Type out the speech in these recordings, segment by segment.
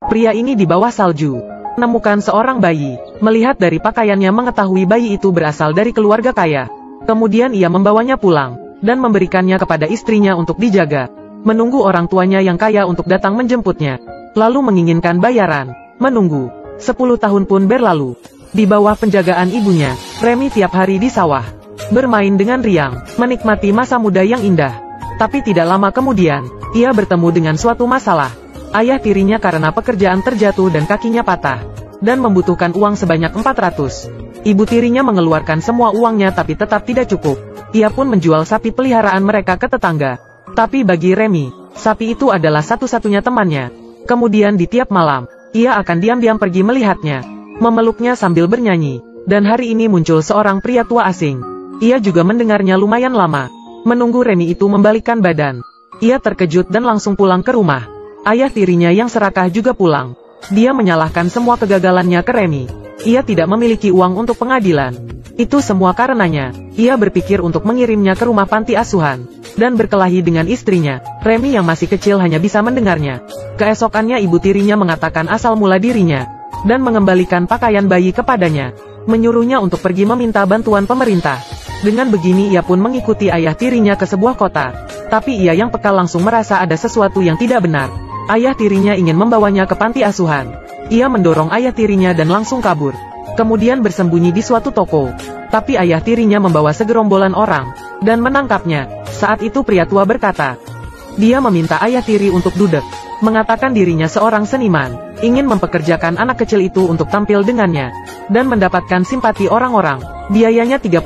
Pria ini di bawah salju menemukan seorang bayi. Melihat dari pakaiannya mengetahui bayi itu berasal dari keluarga kaya. Kemudian ia membawanya pulang dan memberikannya kepada istrinya untuk dijaga. Menunggu orang tuanya yang kaya untuk datang menjemputnya. Lalu menginginkan bayaran. Menunggu. 10 tahun pun berlalu. Di bawah penjagaan ibunya, Remy tiap hari di sawah bermain dengan riang, menikmati masa muda yang indah. Tapi tidak lama kemudian, ia bertemu dengan suatu masalah. Ayah tirinya karena pekerjaan terjatuh dan kakinya patah, dan membutuhkan uang sebanyak 400. Ibu tirinya mengeluarkan semua uangnya tapi tetap tidak cukup. Ia pun menjual sapi peliharaan mereka ke tetangga. Tapi bagi Remy, sapi itu adalah satu-satunya temannya. Kemudian di tiap malam, ia akan diam-diam pergi melihatnya, memeluknya sambil bernyanyi. Dan hari ini muncul seorang pria tua asing. Ia juga mendengarnya lumayan lama. Menunggu Remy itu membalikkan badan. Ia terkejut dan langsung pulang ke rumah. Ayah tirinya yang serakah juga pulang. Dia menyalahkan semua kegagalannya ke Remy. Ia tidak memiliki uang untuk pengadilan. Itu semua karenanya, ia berpikir untuk mengirimnya ke rumah panti asuhan, dan berkelahi dengan istrinya. Remy yang masih kecil hanya bisa mendengarnya. Keesokannya ibu tirinya mengatakan asal mula dirinya, dan mengembalikan pakaian bayi kepadanya. Menyuruhnya untuk pergi meminta bantuan pemerintah. Dengan begini ia pun mengikuti ayah tirinya ke sebuah kota. Tapi ia yang peka langsung merasa ada sesuatu yang tidak benar. Ayah tirinya ingin membawanya ke panti asuhan. Ia mendorong ayah tirinya dan langsung kabur. Kemudian bersembunyi di suatu toko. Tapi ayah tirinya membawa segerombolan orang, dan menangkapnya. Saat itu pria tua berkata, dia meminta ayah tiri untuk duduk. Mengatakan dirinya seorang seniman, ingin mempekerjakan anak kecil itu untuk tampil dengannya, dan mendapatkan simpati orang-orang. Biayanya $30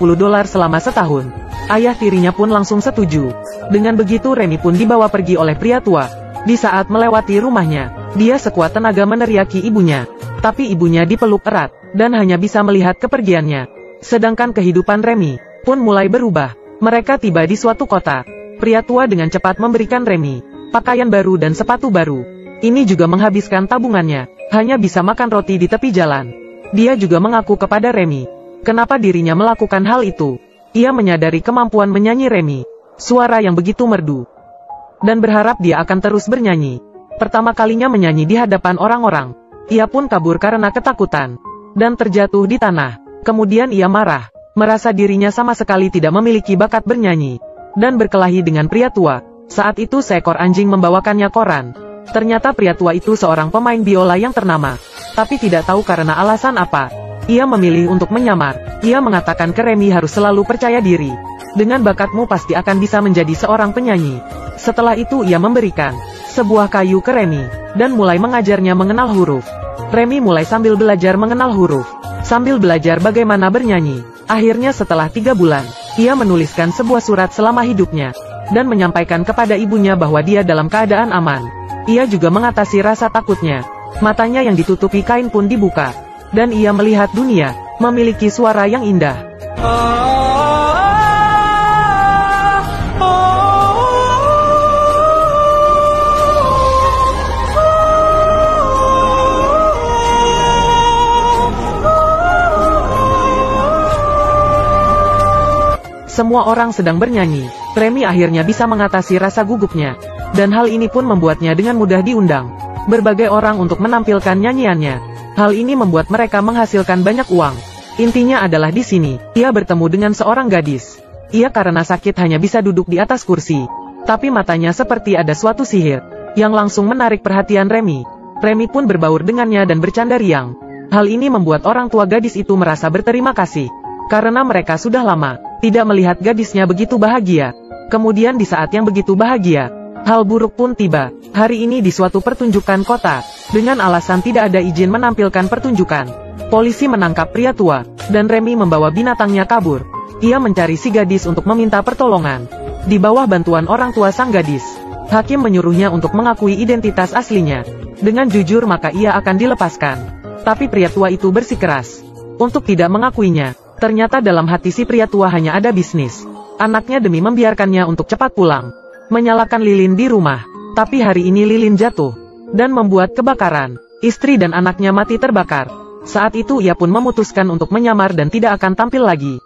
selama setahun. Ayah tirinya pun langsung setuju. Dengan begitu Remy pun dibawa pergi oleh pria tua. Di saat melewati rumahnya, dia sekuat tenaga meneriaki ibunya. Tapi ibunya dipeluk erat, dan hanya bisa melihat kepergiannya. Sedangkan kehidupan Remy pun mulai berubah. Mereka tiba di suatu kota. Pria tua dengan cepat memberikan Remy pakaian baru dan sepatu baru. Ini juga menghabiskan tabungannya. Hanya bisa makan roti di tepi jalan. Dia juga mengaku kepada Remy kenapa dirinya melakukan hal itu. Ia menyadari kemampuan menyanyi Remy, suara yang begitu merdu, dan berharap dia akan terus bernyanyi. Pertama kalinya menyanyi di hadapan orang-orang, ia pun kabur karena ketakutan, dan terjatuh di tanah. Kemudian ia marah, merasa dirinya sama sekali tidak memiliki bakat bernyanyi, dan berkelahi dengan pria tua. Saat itu seekor anjing membawakannya koran. Ternyata pria tua itu seorang pemain biola yang ternama, tapi tidak tahu karena alasan apa. Ia memilih untuk menyamar. Ia mengatakan ke Remy harus selalu percaya diri. Dengan bakatmu pasti akan bisa menjadi seorang penyanyi. Setelah itu ia memberikan sebuah kayu ke Remy, dan mulai mengajarnya mengenal huruf. Remy mulai sambil belajar mengenal huruf, sambil belajar bagaimana bernyanyi. Akhirnya setelah 3 bulan, ia menuliskan sebuah surat selama hidupnya, dan menyampaikan kepada ibunya bahwa dia dalam keadaan aman. Ia juga mengatasi rasa takutnya. Matanya yang ditutupi kain pun dibuka, dan ia melihat dunia, memiliki suara yang indah. Semua orang sedang bernyanyi. Remy akhirnya bisa mengatasi rasa gugupnya, dan hal ini pun membuatnya dengan mudah diundang berbagai orang untuk menampilkan nyanyiannya. Hal ini membuat mereka menghasilkan banyak uang. Intinya adalah di sini, ia bertemu dengan seorang gadis. Ia karena sakit hanya bisa duduk di atas kursi, tapi matanya seperti ada suatu sihir yang langsung menarik perhatian Remy. Remy pun berbaur dengannya dan bercanda riang. Hal ini membuat orang tua gadis itu merasa berterima kasih, karena mereka sudah lama tidak melihat gadisnya begitu bahagia. Kemudian di saat yang begitu bahagia, hal buruk pun tiba. Hari ini di suatu pertunjukan kota, dengan alasan tidak ada izin menampilkan pertunjukan, polisi menangkap pria tua, dan Remy membawa binatangnya kabur. Ia mencari si gadis untuk meminta pertolongan. Di bawah bantuan orang tua sang gadis, hakim menyuruhnya untuk mengakui identitas aslinya. Dengan jujur maka ia akan dilepaskan. Tapi pria tua itu bersikeras untuk tidak mengakuinya. Ternyata dalam hati si pria tua hanya ada bisnis. Anaknya demi membiarkannya untuk cepat pulang, menyalakan lilin di rumah. Tapi hari ini lilin jatuh, dan membuat kebakaran. Istri dan anaknya mati terbakar. Saat itu ia pun memutuskan untuk menyamar dan tidak akan tampil lagi,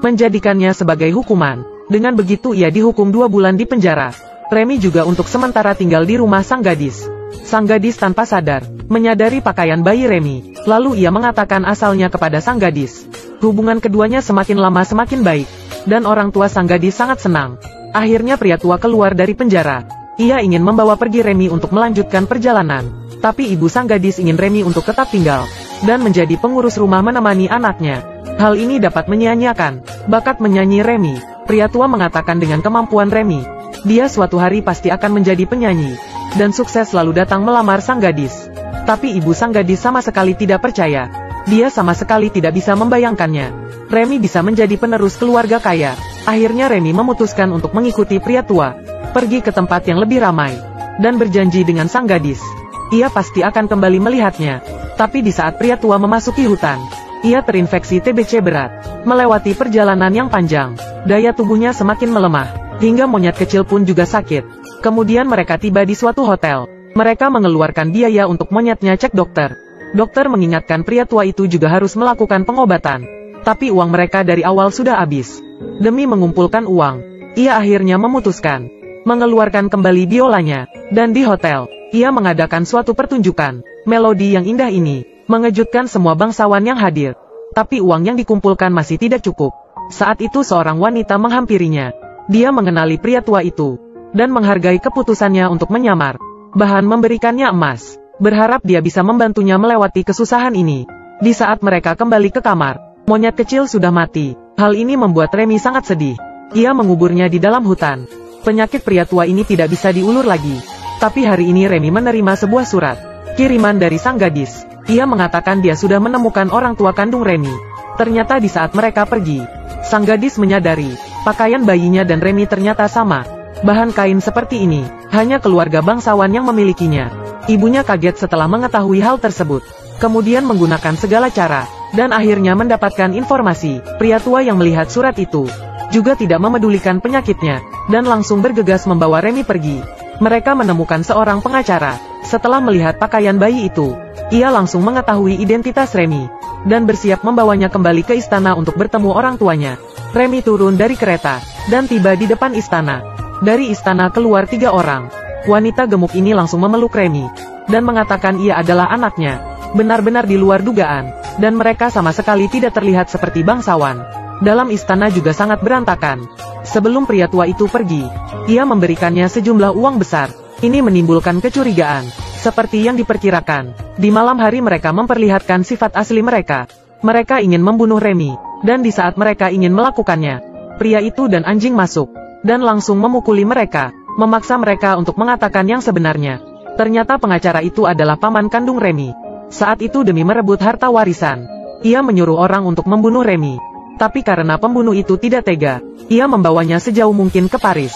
menjadikannya sebagai hukuman. Dengan begitu ia dihukum 2 bulan di penjara. Remy juga untuk sementara tinggal di rumah sang gadis. Sang gadis tanpa sadar menyadari pakaian bayi Remy, lalu ia mengatakan asalnya kepada sang gadis. Hubungan keduanya semakin lama semakin baik, dan orang tua sang gadis sangat senang. Akhirnya pria tua keluar dari penjara. Ia ingin membawa pergi Remy untuk melanjutkan perjalanan, tapi ibu sang gadis ingin Remy untuk tetap tinggal dan menjadi pengurus rumah menemani anaknya. Hal ini dapat menyia-nyiakan bakat menyanyi Remy. Pria tua mengatakan dengan kemampuan Remy, dia suatu hari pasti akan menjadi penyanyi, dan sukses selalu datang melamar sang gadis. Tapi ibu sang gadis sama sekali tidak percaya. Dia sama sekali tidak bisa membayangkannya Remy bisa menjadi penerus keluarga kaya. Akhirnya Remy memutuskan untuk mengikuti pria tua pergi ke tempat yang lebih ramai, dan berjanji dengan sang gadis ia pasti akan kembali melihatnya. Tapi di saat pria tua memasuki hutan, ia terinfeksi TBC berat. Melewati perjalanan yang panjang, daya tubuhnya semakin melemah, hingga monyet kecil pun juga sakit. Kemudian mereka tiba di suatu hotel. Mereka mengeluarkan biaya untuk monyetnya cek dokter. Dokter mengingatkan pria tua itu juga harus melakukan pengobatan. Tapi uang mereka dari awal sudah habis. Demi mengumpulkan uang, ia akhirnya memutuskan mengeluarkan kembali biolanya. Dan di hotel, ia mengadakan suatu pertunjukan. Melodi yang indah ini mengejutkan semua bangsawan yang hadir. Tapi uang yang dikumpulkan masih tidak cukup. Saat itu seorang wanita menghampirinya. Dia mengenali pria tua itu dan menghargai keputusannya untuk menyamar, bahkan memberikannya emas, berharap dia bisa membantunya melewati kesusahan ini. Di saat mereka kembali ke kamar, monyet kecil sudah mati. Hal ini membuat Remy sangat sedih. Ia menguburnya di dalam hutan. Penyakit pria tua ini tidak bisa diulur lagi. Tapi hari ini Remy menerima sebuah surat kiriman dari sang gadis. Ia mengatakan dia sudah menemukan orang tua kandung Remy. Ternyata di saat mereka pergi, sang gadis menyadari pakaian bayinya dan Remy ternyata sama. Bahan kain seperti ini hanya keluarga bangsawan yang memilikinya. Ibunya kaget setelah mengetahui hal tersebut. Kemudian menggunakan segala cara, dan akhirnya mendapatkan informasi. Pria tua yang melihat surat itu juga tidak memedulikan penyakitnya, dan langsung bergegas membawa Remy pergi. Mereka menemukan seorang pengacara. Setelah melihat pakaian bayi itu, ia langsung mengetahui identitas Remy, dan bersiap membawanya kembali ke istana untuk bertemu orang tuanya. Remy turun dari kereta, dan tiba di depan istana. Dari istana keluar 3 orang. Wanita gemuk ini langsung memeluk Remy, dan mengatakan ia adalah anaknya. Benar-benar di luar dugaan, dan mereka sama sekali tidak terlihat seperti bangsawan. Dalam istana juga sangat berantakan. Sebelum pria tua itu pergi, ia memberikannya sejumlah uang besar. Ini menimbulkan kecurigaan. Seperti yang diperkirakan, di malam hari mereka memperlihatkan sifat asli mereka. Mereka ingin membunuh Remy, dan di saat mereka ingin melakukannya, pria itu dan anjing masuk, dan langsung memukuli mereka, memaksa mereka untuk mengatakan yang sebenarnya. Ternyata pengacara itu adalah paman kandung Remy. Saat itu demi merebut harta warisan, ia menyuruh orang untuk membunuh Remy. Tapi karena pembunuh itu tidak tega, ia membawanya sejauh mungkin ke Paris,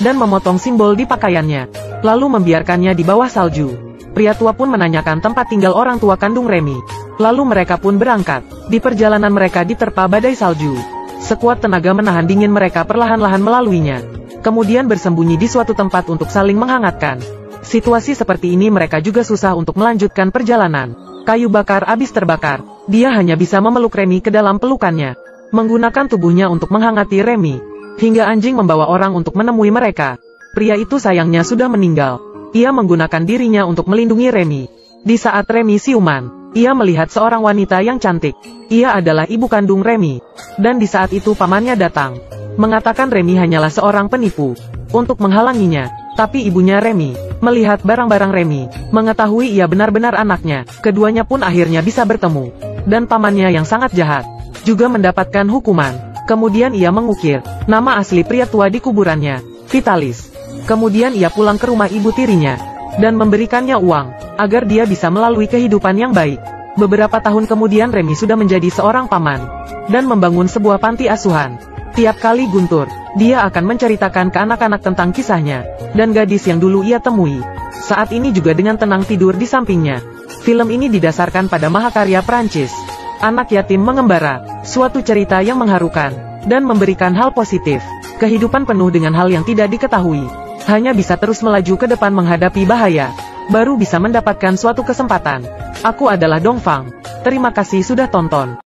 dan memotong simbol di pakaiannya, lalu membiarkannya di bawah salju. Pria tua pun menanyakan tempat tinggal orang tua kandung Remy. Lalu mereka pun berangkat. Di perjalanan mereka diterpa badai salju. Sekuat tenaga menahan dingin mereka perlahan-lahan melaluinya. Kemudian bersembunyi di suatu tempat untuk saling menghangatkan. Situasi seperti ini mereka juga susah untuk melanjutkan perjalanan. Kayu bakar habis terbakar. Dia hanya bisa memeluk Remy ke dalam pelukannya, menggunakan tubuhnya untuk menghangati Remy. Hingga anjing membawa orang untuk menemui mereka. Pria itu sayangnya sudah meninggal. Ia menggunakan dirinya untuk melindungi Remy. Di saat Remy siuman, ia melihat seorang wanita yang cantik. Ia adalah ibu kandung Remy. Dan di saat itu pamannya datang, mengatakan Remy hanyalah seorang penipu, untuk menghalanginya. Tapi ibunya Remy melihat barang-barang Remy, mengetahui ia benar-benar anaknya. Keduanya pun akhirnya bisa bertemu. Dan pamannya yang sangat jahat juga mendapatkan hukuman. Kemudian ia mengukir nama asli pria tua di kuburannya, Vitalis. Kemudian ia pulang ke rumah ibu tirinya, dan memberikannya uang, agar dia bisa melalui kehidupan yang baik. Beberapa tahun kemudian Remy sudah menjadi seorang paman, dan membangun sebuah panti asuhan. Tiap kali Guntur, dia akan menceritakan ke anak-anak tentang kisahnya, dan gadis yang dulu ia temui. Saat ini juga dengan tenang tidur di sampingnya. Film ini didasarkan pada mahakarya Prancis, Anak Yatim Mengembara, suatu cerita yang mengharukan, dan memberikan hal positif. Kehidupan penuh dengan hal yang tidak diketahui. Hanya bisa terus melaju ke depan menghadapi bahaya, baru bisa mendapatkan suatu kesempatan. Aku adalah Dongfang. Terima kasih sudah tonton.